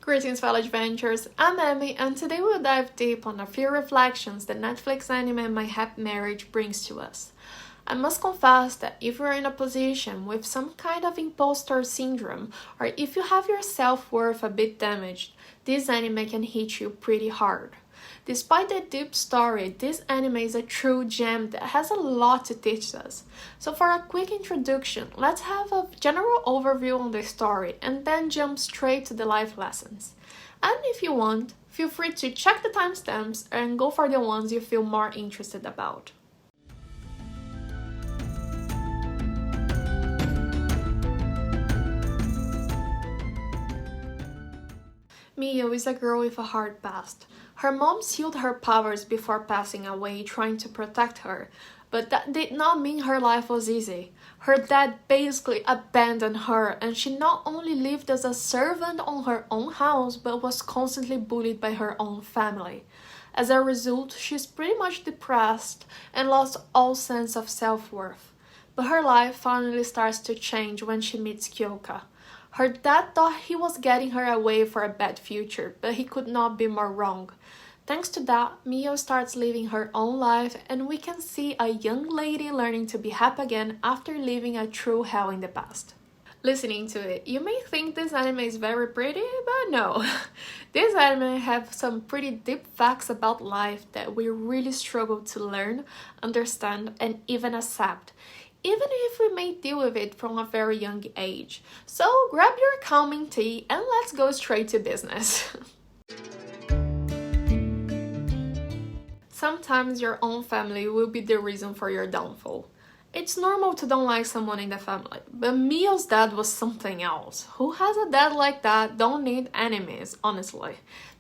Greetings, fellow adventurers. I'm Emmy, and today we'll dive deep on a few reflections that Netflix anime My Happy Marriage brings to us. I must confess that if you're in a position with some kind of imposter syndrome, or if you have your self-worth a bit damaged, this anime can hit you pretty hard. Despite the deep story, this anime is a true gem that has a lot to teach us. So for a quick introduction, let's have a general overview on the story and then jump straight to the life lessons. And if you want, feel free to check the timestamps and go for the ones you feel more interested about. Mio is a girl with a hard past. Her mom sealed her powers before passing away, trying to protect her, but that did not mean her life was easy. Her dad basically abandoned her, and she not only lived as a servant on her own house, but was constantly bullied by her own family. As a result, she's pretty much depressed and lost all sense of self-worth. But her life finally starts to change when she meets Kyoka. Her dad thought he was getting her away for a bad future, but he could not be more wrong. Thanks to that, Mio starts living her own life, and we can see a young lady learning to be happy again after living a true hell in the past. Listening to it, you may think this anime is very pretty, but no. This anime has some pretty deep facts about life that we really struggle to learn, understand, and even accept, even if we may deal with it from a very young age. So grab your calming tea and let's go straight to business. Sometimes your own family will be the reason for your downfall. It's normal to don't like someone in the family, but Mio's dad was something else. Who has a dad like that don't need enemies, honestly.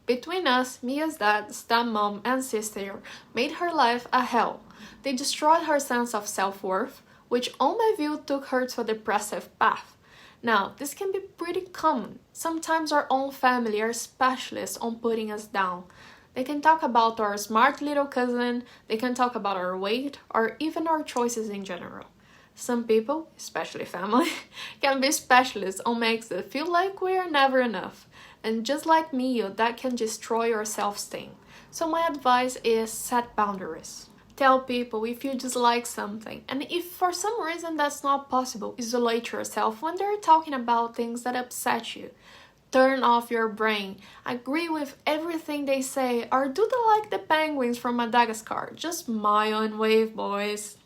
Between us, Mia's dad, stepmom, and sister made her life a hell. They destroyed her sense of self-worth, which on my view took her to a depressive path. Now, this can be pretty common. Sometimes our own family are specialists on putting us down. They can talk about our smart little cousin, they can talk about our weight, or even our choices in general. Some people, especially family, can be specialists on makes us feel like we are never enough. And just like Mio, that can destroy your self-esteem. So my advice is set boundaries. Tell people if you dislike something, and if for some reason that's not possible, isolate yourself when they're talking about things that upset you. Turn off your brain, agree with everything they say, or do the like the penguins from Madagascar. Just smile and wave, boys.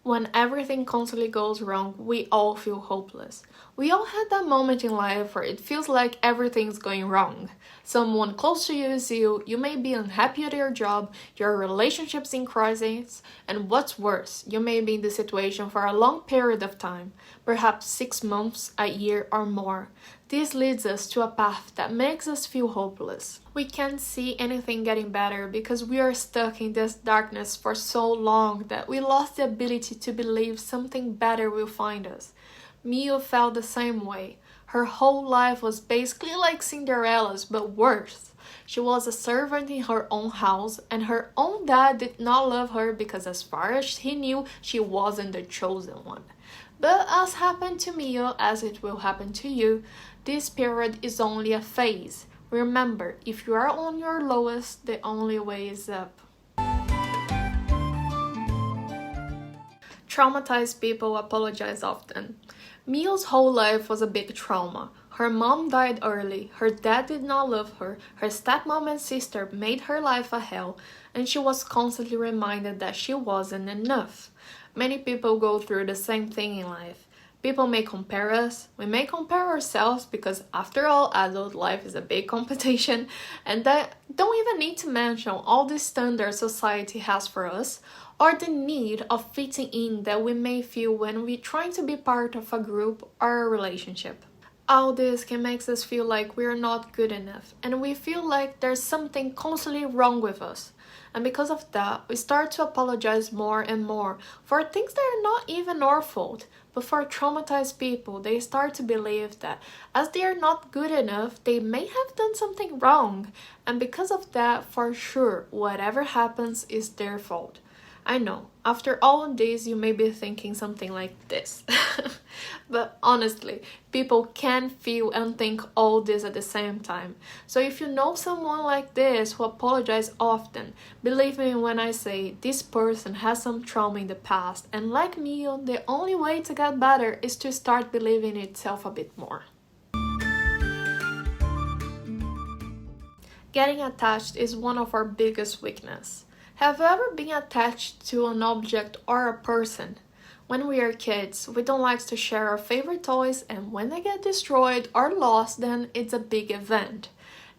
When everything constantly goes wrong, we all feel hopeless. We all had that moment in life where it feels like everything's going wrong. Someone close to you is ill, you may be unhappy at your job, your relationship's in crisis, and what's worse, you may be in this situation for a long period of time, perhaps 6 months, a year, or more. This leads us to a path that makes us feel hopeless. We can't see anything getting better because we are stuck in this darkness for so long that we lost the ability to believe something better will find us. Mio felt the same way. Her whole life was basically like Cinderella's, but worse. She was a servant in her own house, and her own dad did not love her because as far as he knew, she wasn't the chosen one. But as happened to Mio, as it will happen to you, this period is only a phase. Remember, if you are on your lowest, the only way is up. Traumatized people apologize often. Mio's whole life was a big trauma. Her mom died early, her dad did not love her, her stepmom and sister made her life a hell, and she was constantly reminded that she wasn't enough. Many people go through the same thing in life. People may compare us, we may compare ourselves because after all, adult life is a big competition, and that don't even need to mention all the standards society has for us, or the need of fitting in that we may feel when we're trying to be part of a group or a relationship. All this can make us feel like we're not good enough, and we feel like there's something constantly wrong with us. And because of that, we start to apologize more and more for things that are not even our fault. But for traumatized people, they start to believe that as they are not good enough, they may have done something wrong. And because of that, for sure, whatever happens is their fault. I know, after all of this, you may be thinking something like this. But honestly, people can feel and think all this at the same time. So if you know someone like this who apologizes often, believe me when I say this person has some trauma in the past, and like me, the only way to get better is to start believing in itself a bit more. Getting attached is one of our biggest weaknesses. Have you ever been attached to an object or a person? When we are kids, we don't like to share our favorite toys, and when they get destroyed or lost, then it's a big event.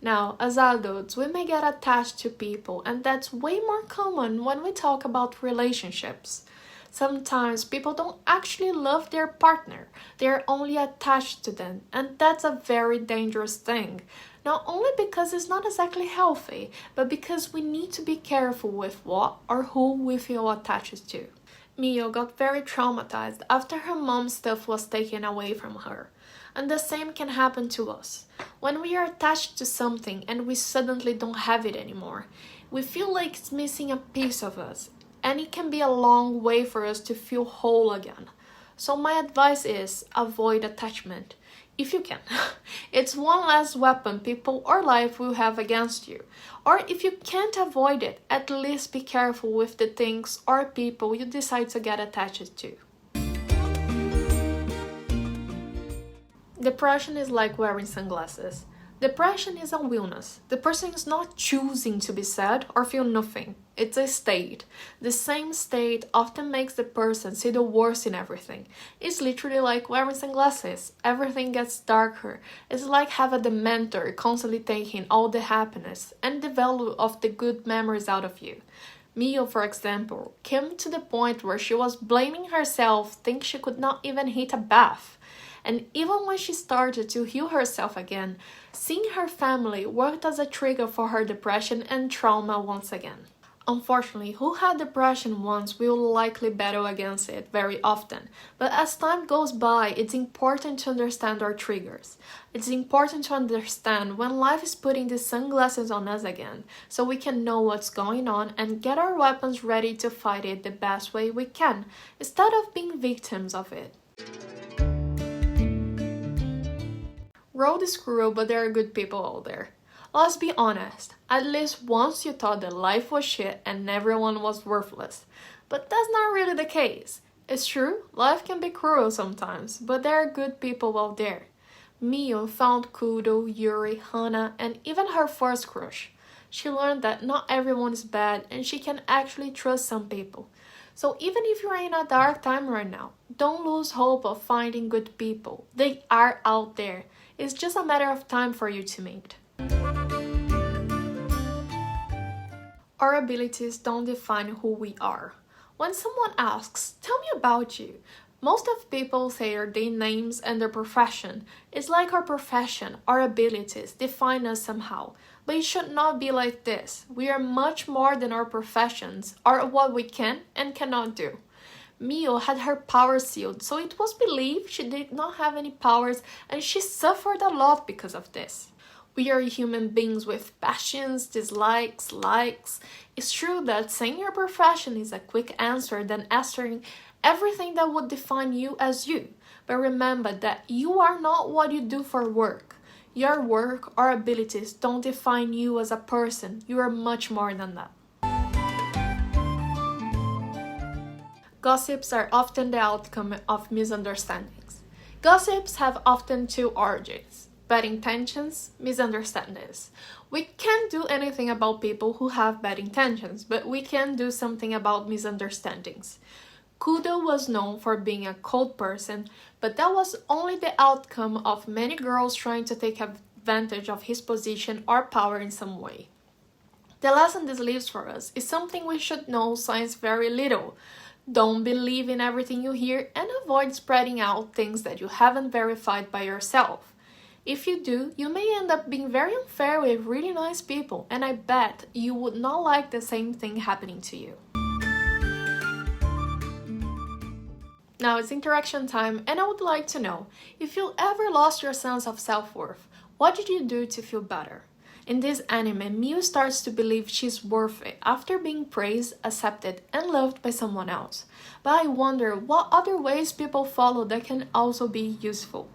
Now, as adults, we may get attached to people, and that's way more common when we talk about relationships. Sometimes people don't actually love their partner, they're only attached to them, and that's a very dangerous thing. Not only because it's not exactly healthy, but because we need to be careful with what or who we feel attached to. Mio got very traumatized after her mom's stuff was taken away from her. And the same can happen to us. When we are attached to something and we suddenly don't have it anymore, we feel like it's missing a piece of us, and it can be a long way for us to feel whole again. So my advice is avoid attachment. If you can. It's one less weapon people or life will have against you. Or if you can't avoid it, at least be careful with the things or people you decide to get attached to. Depression is like wearing sunglasses. Depression is a illness. The person is not choosing to be sad or feel nothing. It's a state. The same state often makes the person see the worst in everything. It's literally like wearing sunglasses. Everything gets darker. It's like having a dementor constantly taking all the happiness and the value of the good memories out of you. Mio, for example, came to the point where she was blaming herself, thinking she could not even hit a bath. And even when she started to heal herself again, seeing her family worked as a trigger for her depression and trauma once again. Unfortunately, who had depression once will likely battle against it very often. But as time goes by, it's important to understand our triggers. It's important to understand when life is putting the sunglasses on us again, so we can know what's going on and get our weapons ready to fight it the best way we can, instead of being victims of it. Road is cruel, but there are good people out there. Let's be honest, at least once you thought that life was shit and everyone was worthless. But that's not really the case. It's true, life can be cruel sometimes, but there are good people out there. Mio found Kudo, Yuri, Hana, and even her first crush. She learned that not everyone is bad and she can actually trust some people. So even if you're in a dark time right now, don't lose hope of finding good people. They are out there. It's just a matter of time for you to meet. Our abilities don't define who we are. When someone asks, "Tell me about you," most of people say their names and their profession. It's like our profession, our abilities define us somehow. But it should not be like this. We are much more than our professions or what we can and cannot do. Mio had her power sealed, so it was believed she did not have any powers, and she suffered a lot because of this. We are human beings with passions, dislikes, likes. It's true that saying your profession is a quick answer than answering everything that would define you as you. But remember that you are not what you do for work. Your work or abilities don't define you as a person. You are much more than that. Gossips are often the outcome of misunderstandings. Gossips have often two origins: bad intentions, misunderstandings. We can't do anything about people who have bad intentions, but we can do something about misunderstandings. Kudo was known for being a cold person, but that was only the outcome of many girls trying to take advantage of his position or power in some way. The lesson this leaves for us is something we should know since very little. Don't believe in everything you hear and avoid spreading out things that you haven't verified by yourself. If you do, you may end up being very unfair with really nice people, and I bet you would not like the same thing happening to you. Now it's interaction time, and I would like to know, if you ever lost your sense of self-worth, what did you do to feel better? In this anime, Miu starts to believe she's worth it after being praised, accepted, and loved by someone else. But I wonder what other ways people follow that can also be useful.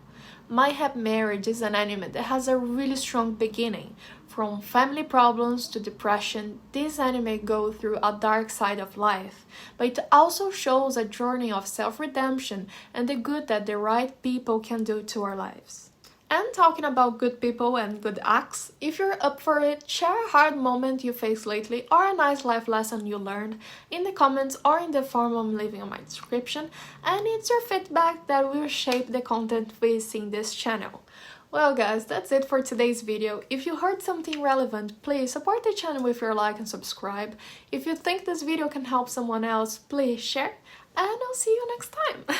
My Happy Marriage is an anime that has a really strong beginning. From family problems to depression, this anime goes through a dark side of life, but it also shows a journey of self-redemption and the good that the right people can do to our lives. And talking about good people and good acts, if you're up for it, share a hard moment you faced lately or a nice life lesson you learned in the comments or in the form I'm leaving on my description, and it's your feedback that will shape the content we see in this channel. Well guys, that's it for today's video. If you heard something relevant, please support the channel with your like and subscribe. If you think this video can help someone else, please share, and I'll see you next time.